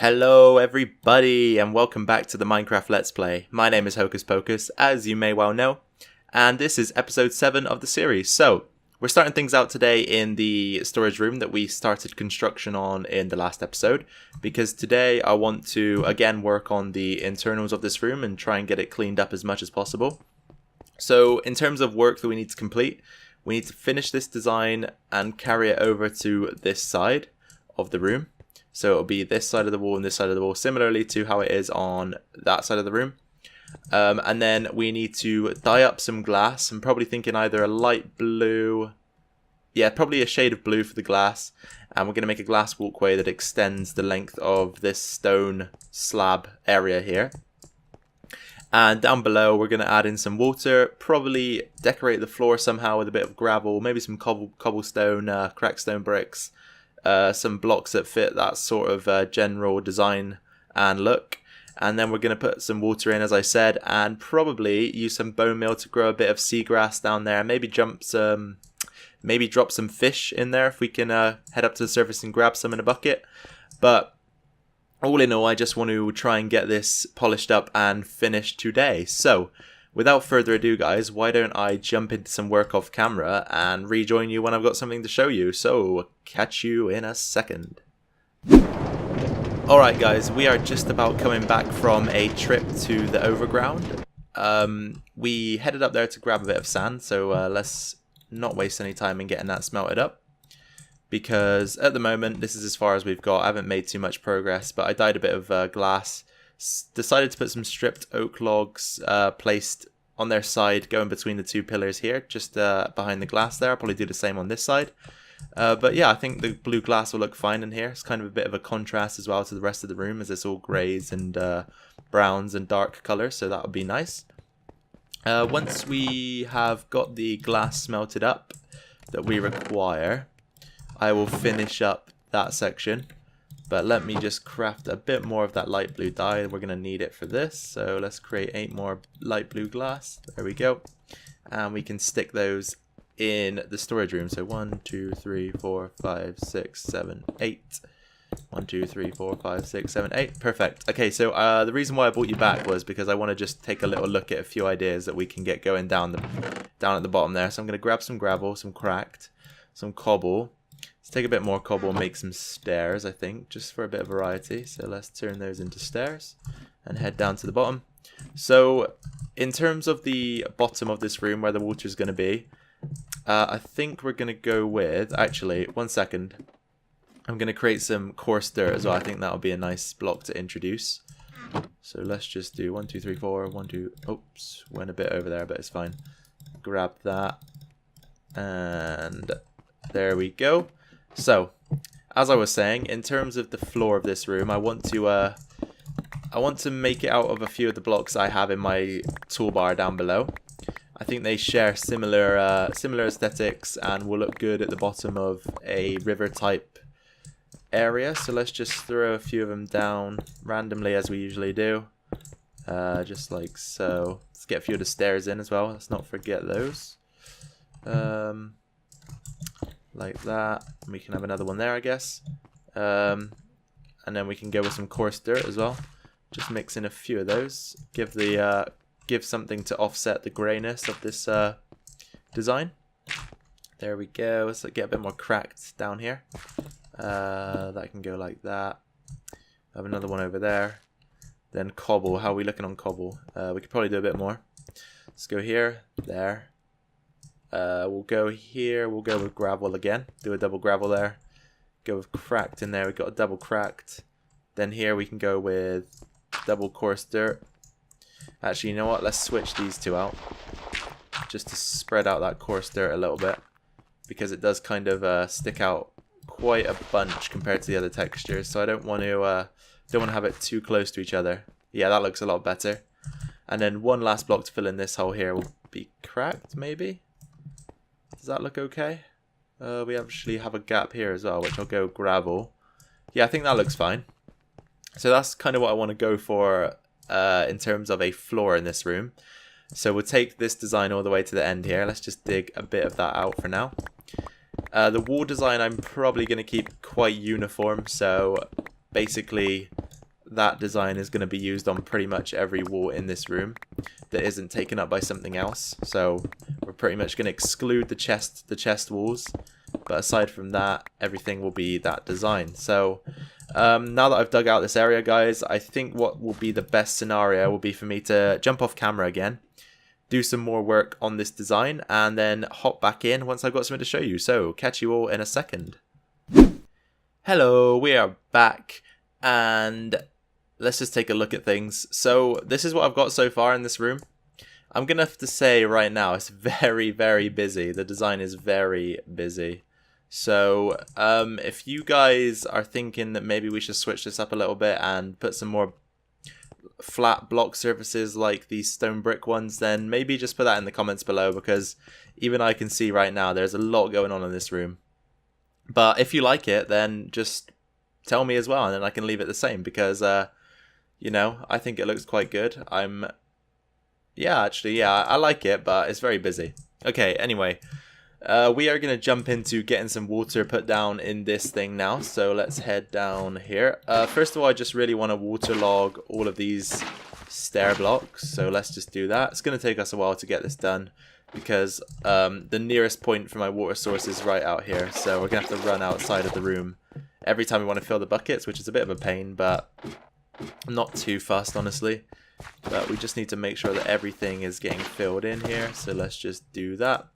Hello everybody and welcome back to the Minecraft Let's Play. My name is Hocus Pocus, as you may well know, and this is episode 7 of the series. So, we're starting things out today in the storage room that we started construction on in the last episode, because today I want to again work on the internals of this room and try and get it cleaned up as much as possible. So, in terms of work that we need to complete, we need to finish this design and carry it over to this side of the room. So it'll be this side of the wall and this side of the wall, similarly to how it is on that side of the room. And then we need to dye up some glass. I'm probably thinking either a light blue, probably a shade of blue for the glass. And we're going to make a glass walkway that extends the length of this stone slab area here. And down below we're going to add in some water, probably decorate the floor somehow with a bit of gravel, maybe some cobblestone, cracked stone bricks. Some blocks that fit that sort of general design and look, and then we're going to put some water in, as I said, and probably use some bone meal to grow a bit of seagrass down there. Maybe drop some fish in there if we can head up to the surface and grab some in a bucket. But all in all, I just want to try and get this polished up and finished today. So without further ado, guys, why don't I jump into some work off camera and rejoin you when I've got something to show you. So, catch you in a second. Alright guys, we are just about coming back from a trip to the overground. We headed up there to grab a bit of sand, so let's not waste any time in getting that smelted up. Because at the moment, this is as far as we've got. I haven't made too much progress, but I dyed a bit of glass. Decided to put some stripped oak logs placed on their side, going between the two pillars here, just behind the glass there. I'll probably do the same on this side. But yeah, I think the blue glass will look fine in here. It's kind of a bit of a contrast as well to the rest of the room, as it's all greys and browns and dark colours, so that would be nice. Once we have got the glass smelted up that we require, I will finish up that section. But let me just craft a bit more of that light blue dye. We're going to need it for this. So let's create 8 more light blue glass. There we go. And we can stick those in the storage room. So 1, 2, 3, 4, 5, 6, 7, 8. 1, 2, 3, 4, 5, 6, 7, 8. Perfect. Okay, so the reason why I brought you back was because I want to just take a little look at a few ideas that we can get going down at the bottom there. So I'm going to grab some gravel, some cracked, some cobble. Let's take a bit more cobble and make some stairs, I think, just for a bit of variety. So let's turn those into stairs and head down to the bottom. So in terms of the bottom of this room where the water is going to be, I think we're going to go with, actually, one second. I'm going to create some coarse dirt as well. I think that'll be a nice block to introduce. So let's just do 1, 2, 3, 4, 1, 2, oops, went a bit over there, but it's fine. Grab that, and there we go. So, as I was saying, in terms of the floor of this room, I want to make it out of a few of the blocks I have in my toolbar down below. I think they share similar aesthetics and will look good at the bottom of a river type area. So let's just throw a few of them down randomly as we usually do, just like so. Let's get a few of the stairs in as well. Let's not forget those. Like that. We can have another one there, I guess. And then we can go with some coarse dirt as well. Just mix in a few of those. Give something to offset the greyness of this design. There we go. Let's get a bit more cracked down here. That can go like that. Have another one over there. Then cobble. How are we looking on cobble? We could probably do a bit more. Let's go here, there. We'll go here, we'll go with gravel again, do a double gravel there, go with cracked in there, we've got a double cracked, then here we can go with double coarse dirt. Actually, you know what, let's switch these two out, just to spread out that coarse dirt a little bit, because it does kind of stick out quite a bunch compared to the other textures, so I don't want to have it too close to each other. Yeah, that looks a lot better. And then one last block to fill in this hole here will be cracked, maybe? Does that look okay? We actually have a gap here as well, which I'll go gravel. Yeah, I think that looks fine. So that's kind of what I want to go for in terms of a floor in this room. So we'll take this design all the way to the end here. Let's just dig a bit of that out for now. The wall design I'm probably going to keep quite uniform. So basically that design is going to be used on pretty much every wall in this room that isn't taken up by something else. So we're pretty much going to exclude the chest walls, but aside from that, everything will be that design. So now that I've dug out this area, guys, I think what will be the best scenario will be for me to jump off camera again, do some more work on this design, and then hop back in once I've got something to show you. So catch you all in a second. Hello, we are back, and let's just take a look at things. So this is what I've got so far in this room. I'm gonna have to say right now it's very, very busy. The design is very busy. So if you guys are thinking that maybe we should switch this up a little bit and put some more flat block surfaces like these stone brick ones, then maybe just put that in the comments below, because even I can see right now there's a lot going on in this room. But if you like it, then just tell me as well, and then I can leave it the same, because you know, I think it looks quite good. I like it, but it's very busy. Okay, anyway, we are going to jump into getting some water put down in this thing now. So let's head down here. First of all, I just really want to waterlog all of these stair blocks. So let's just do that. It's going to take us a while to get this done, because the nearest point for my water source is right out here. So we're going to have to run outside of the room every time we want to fill the buckets, which is a bit of a pain, but I'm not too fussed, honestly. But we just need to make sure that everything is getting filled in here. So let's just do that.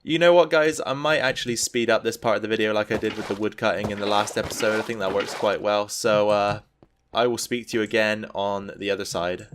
You know what, guys? I might actually speed up this part of the video like I did with the wood cutting in the last episode. I think that works quite well. So I will speak to you again on the other side.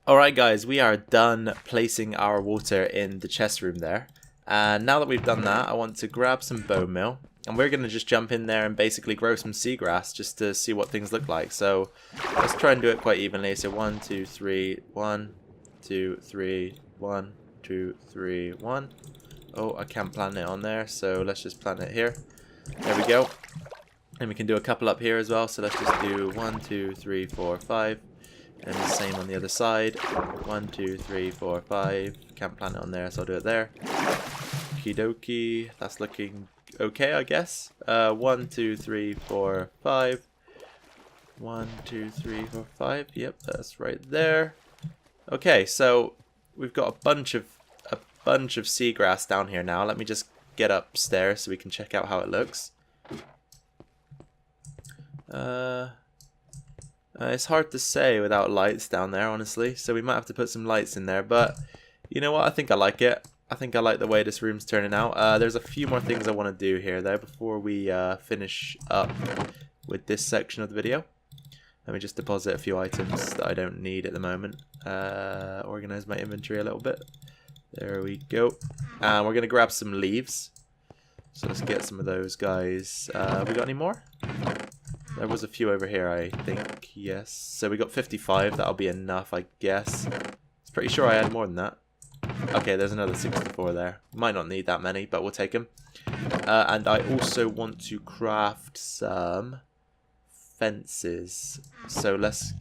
Alright guys, we are done placing our water in the chest room there. And now that we've done that, I want to grab some bone meal. And we're going to just jump in there and basically grow some seagrass just to see what things look like. So let's try and do it quite evenly. So 1, 2, 3, 1, 2, 3, 1, 2, 3, 1. Oh, I can't plant it on there, so let's just plant it here. There we go. And we can do a couple up here as well. So let's just do 1, 2, 3, 4, 5. And the same on the other side. 1, 2, 3, 4, 5. Can't plant it on there, so I'll do it there. Okie dokie. That's looking okay, I guess. 1, 2, 3, 4, 5. 1, 2, 3, 4, 5. Yep, that's right there. Okay, so we've got a bunch of seagrass down here now. Let me just get upstairs so we can check out how it looks. It's hard to say without lights down there, honestly, so we might have to put some lights in there, but you know what, I think I like it. I think I like the way this room's turning out. There's a few more things I want to do here, though, before we finish up with this section of the video. Let me just deposit a few items that I don't need at the moment. Organize my inventory a little bit. There we go. And we're going to grab some leaves. So let's get some of those guys. We got any more? There was a few over here, I think. Yes. So we got 55. That'll be enough, I guess. I'm pretty sure I had more than that. Okay, there's another 64 there. Might not need that many, but we'll take them. And I also want to craft some fences. So let's...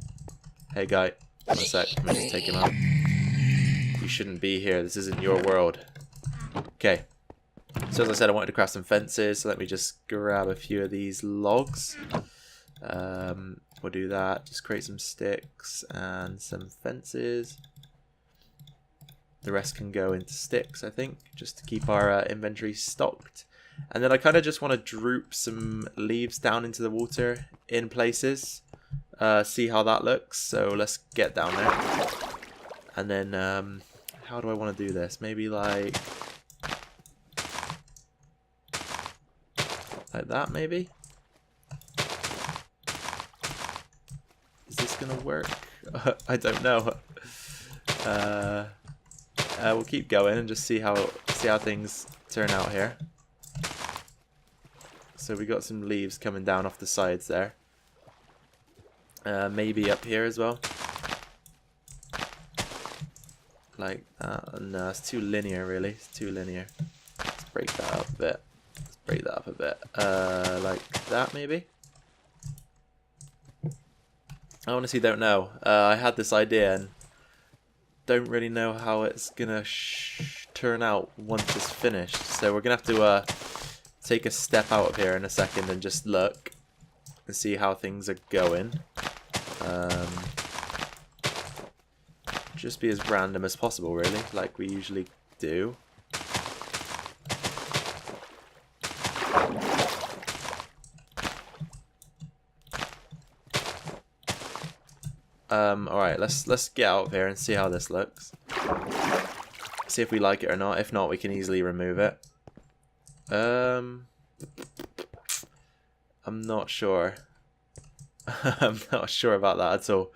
Hey, guy. One sec. Let me just take him out. You shouldn't be here. This isn't your world. Okay. So as I said, I wanted to craft some fences. So let me just grab a few of these logs. We'll do that. Just create some sticks and some fences. The rest can go into sticks, I think, just to keep our inventory stocked. And then I kind of just want to droop some leaves down into the water in places. See how that looks. So let's get down there. And then, how do I want to do this? Maybe like that, maybe? Is this going to work? I don't know. We'll keep going and just see how things turn out here. So we got some leaves coming down off the sides there. Maybe up here as well. Like that. No, it's too linear really. It's too linear. Let's break that up a bit. Let's break that up a bit. Like that maybe? I honestly don't know. I had this idea and don't really know how it's gonna turn out once it's finished. So we're gonna have to take a step out of here in a second and just look and see how things are going. Just be as random as possible, really, like we usually do. Alright, let's get out of here and see how this looks. See if we like it or not. If not, we can easily remove it. I'm not sure. I'm not sure about that at all.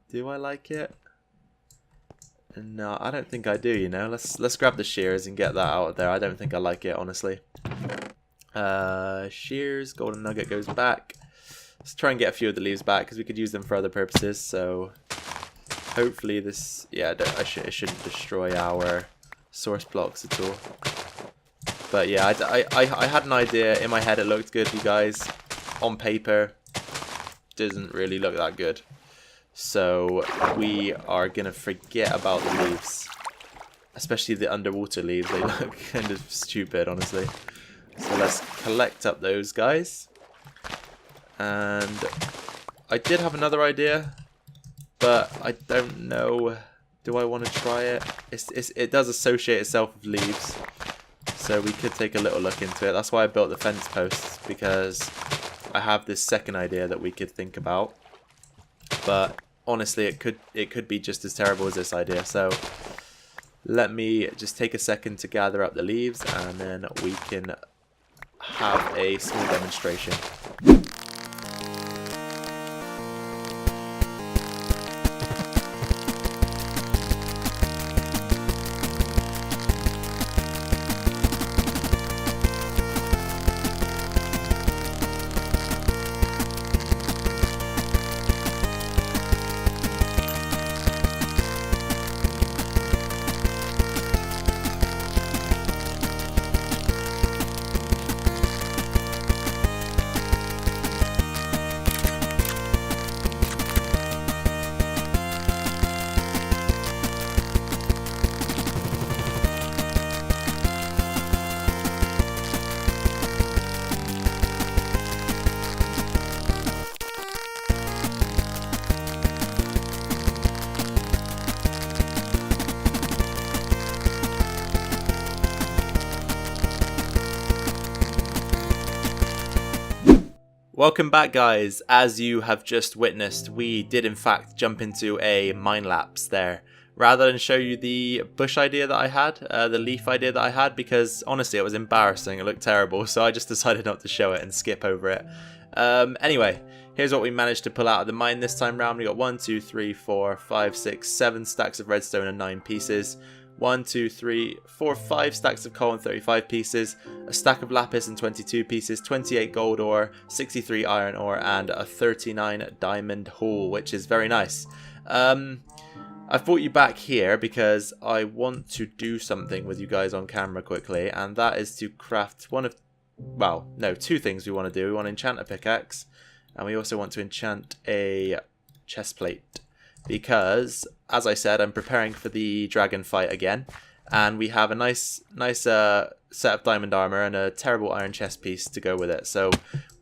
Do I like it? No, I don't think I do, you know. Let's grab the shears and get that out of there. I don't think I like it, honestly. Shears, golden nugget goes back. Let's try and get a few of the leaves back because we could use them for other purposes. So hopefully this, yeah, it shouldn't destroy our source blocks at all. But yeah, I had an idea in my head. It looked good, you guys. On paper, doesn't really look that good. So we are gonna forget about the leaves, especially the underwater leaves. They look kind of stupid, honestly. So let's collect up those guys. And I did have another idea, but I don't know. Do I want to try it? It does associate itself with leaves, so we could take a little look into it. That's why I built the fence posts, because I have this second idea that we could think about. But honestly, it could be just as terrible as this idea. So let me just take a second to gather up the leaves, and then we can have a small demonstration. Welcome back, guys. As you have just witnessed, we did in fact jump into a mine lapse there. Rather than show you the bush idea that I had, the leaf idea that I had, because honestly it was embarrassing, it looked terrible, so I just decided not to show it and skip over it. Anyway, here's what we managed to pull out of the mine this time round. We got 1, 2, 3, 4, 5, 6, 7 stacks of redstone and 9 pieces. 1, 2, 3, 4, 5 stacks of coal and 35 pieces, a stack of lapis and 22 pieces, 28 gold ore, 63 iron ore, and a 39 diamond haul, which is very nice. I've brought you back here because I want to do something with you guys on camera quickly, and that is to craft two things we want to do. We want to enchant a pickaxe, and we also want to enchant a chestplate. Because, as I said, I'm preparing for the dragon fight again, and we have a nice set of diamond armor and a terrible iron chest piece to go with it. So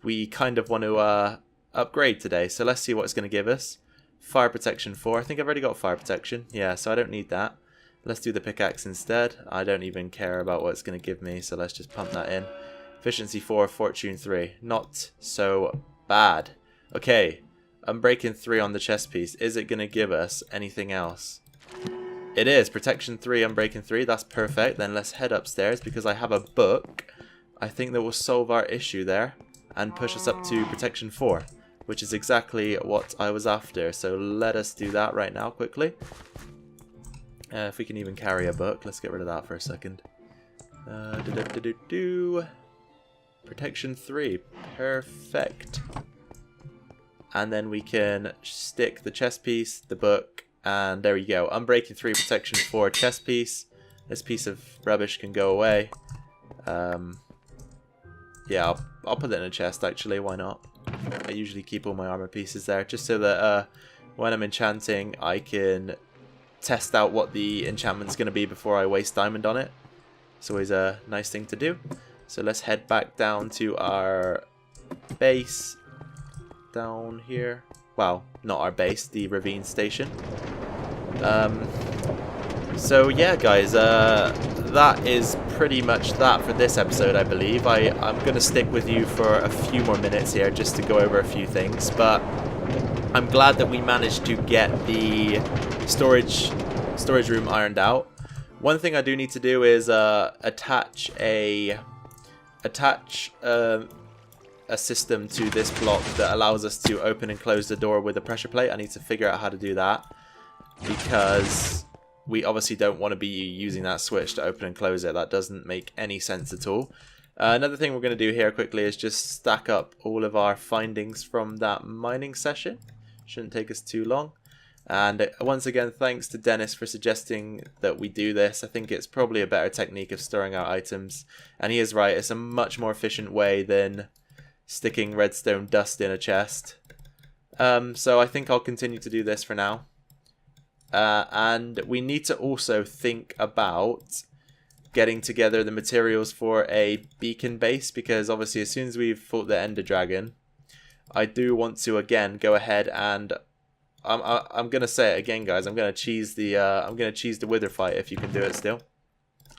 we kind of want to upgrade today. So let's see what it's going to give us. Fire protection 4. I think I've already got fire protection. Yeah, so I don't need that. Let's do the pickaxe instead. I don't even care about what it's going to give me, so let's just pump that in. Efficiency 4, fortune 3. Not so bad. Okay. Unbreaking 3 on the chest piece. Is it going to give us anything else? It is. Protection 3, Unbreaking 3. That's perfect. Then let's head upstairs because I have a book. I think that will solve our issue there and push us up to Protection 4, which is exactly what I was after. So let us do that right now quickly. If we can even carry a book. Let's get rid of that for a second. Protection 3. Perfect. And then we can stick the chest piece, the book, and there we go. Unbreaking 3, protection 4, chest piece. This piece of rubbish can go away. Yeah, I'll put it in a chest actually, why not? I usually keep all my armor pieces there, just so that when I'm enchanting, I can test out what the enchantment's going to be before I waste diamond on it. It's always a nice thing to do. So let's head back down to our base. Down here. Well, not our base, the ravine station. So yeah, guys, that is pretty much that for this episode, I believe. I'm going to stick with you for a few more minutes here just to go over a few things, but I'm glad that we managed to get the storage room ironed out. One thing I do need to do is attach a system to this block that allows us to open and close the door with a pressure plate. I need to figure out how to do that because we obviously don't want to be using that switch to open and close it. That doesn't make any sense at all. Another thing we're going to do here quickly is just stack up all of our findings from that mining session. Shouldn't take us too long. And once again, thanks to Dennis for suggesting that we do this. I think it's probably a better technique of storing our items. And he is right, it's a much more efficient way than sticking redstone dust in a chest. So I think I'll continue to do this for now. And we need to also think about getting together the materials for a beacon base, because obviously as soon as we've fought the Ender Dragon, I do want to again go ahead and I'm gonna say it again, guys. I'm gonna cheese the Wither fight if you can do it still.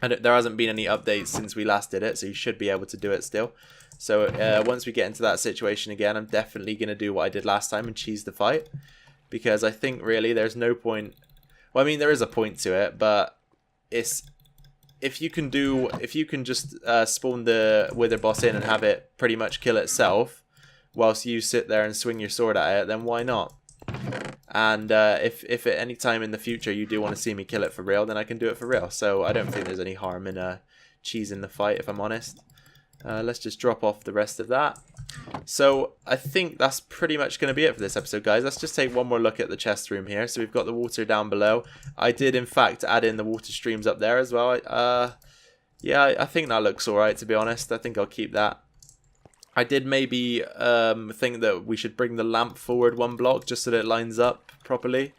And there hasn't been any updates since we last did it, so you should be able to do it still. So once we get into that situation again, I'm definitely gonna do what I did last time and cheese the fight, because I think really there's no point. Well, I mean there is a point to it, but it's if you can just spawn the Wither boss in and have it pretty much kill itself, whilst you sit there and swing your sword at it, then why not? And if at any time in the future you do want to see me kill it for real, then I can do it for real. So I don't think there's any harm in cheesing the fight, if I'm honest. Let's just drop off the rest of that. So I think that's pretty much going to be it for this episode, guys. Let's just take one more look at the chest room here. So we've got the water down below. I did, in fact, add in the water streams up there as well. Yeah, I think that looks alright, to be honest. I think I'll keep that. I did maybe think that we should bring the lamp forward one block just so that it lines up properly.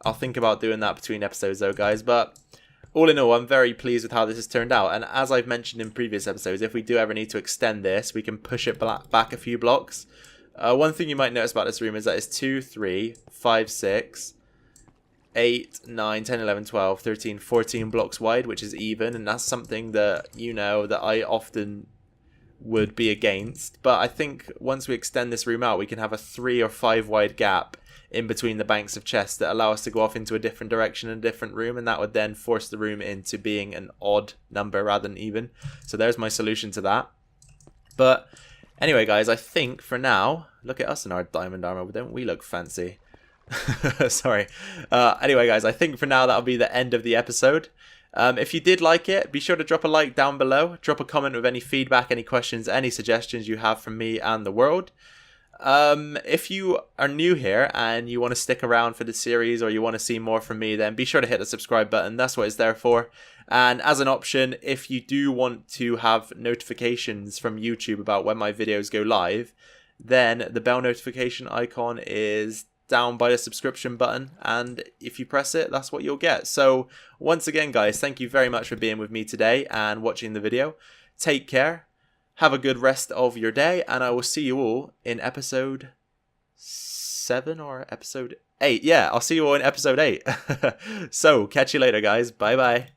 I'll think about doing that between episodes though, guys. But all in all, I'm very pleased with how this has turned out. And as I've mentioned in previous episodes, if we do ever need to extend this, we can push it back a few blocks. One thing you might notice about this room is that it's 2, 3, 5, 6, 8, 9, 10, 11, 12, 13, 14 blocks wide, which is even. And that's something that, you know, that I often would be against, but I think once we extend this room out, we can have a 3 or 5 wide gap in between the banks of chests that allow us to go off into a different direction in a different room, and that would then force the room into being an odd number rather than even. So there's my solution to that. But anyway, guys, I think for now, look at us in our diamond armor. Don't we look fancy? Sorry. Anyway, guys, I think for now that'll be the end of the episode. If you did like it, be sure to drop a like down below. Drop a comment with any feedback, any questions, any suggestions you have from me and the world. If you are new here and you want to stick around for the series, or you want to see more from me, then be sure to hit the subscribe button. That's what it's there for. And as an option, if you do want to have notifications from YouTube about when my videos go live, then the bell notification icon is down by the subscription button, and if you press it, that's what you'll get. So once again, guys, thank you very much for being with me today and watching the video. Take care, have a good rest of your day, and I will see you all in episode 7 or episode 8. Yeah, I'll see you all in episode 8. So catch you later, guys. Bye bye.